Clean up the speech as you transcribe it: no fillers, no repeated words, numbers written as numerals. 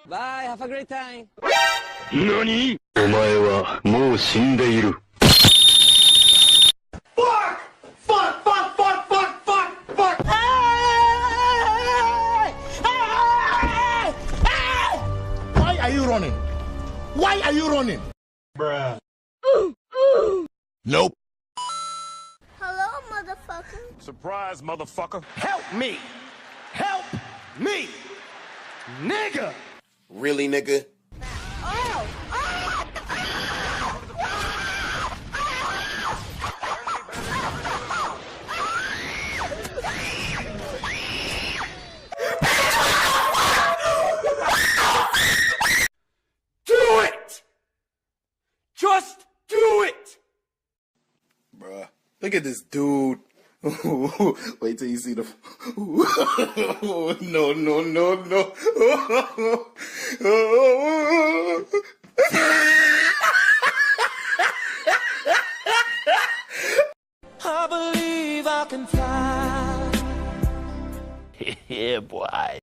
Bye, have a great time. 何？お前はもう死んでいる。Fuck! Fuck! Fuck! Fuck! Fuck! Fuck! Fuck! Why are you running? Why are you running? Bruh. Nope. Hello, motherfucker. Surprise, motherfucker. Help me! Help me! Nigga! Really, nigga? Oh! Do it! Just do it! Bruh. Look at this dude. Wait till you see the... No, no, no, no. I believe I can fly. Yeah, boy.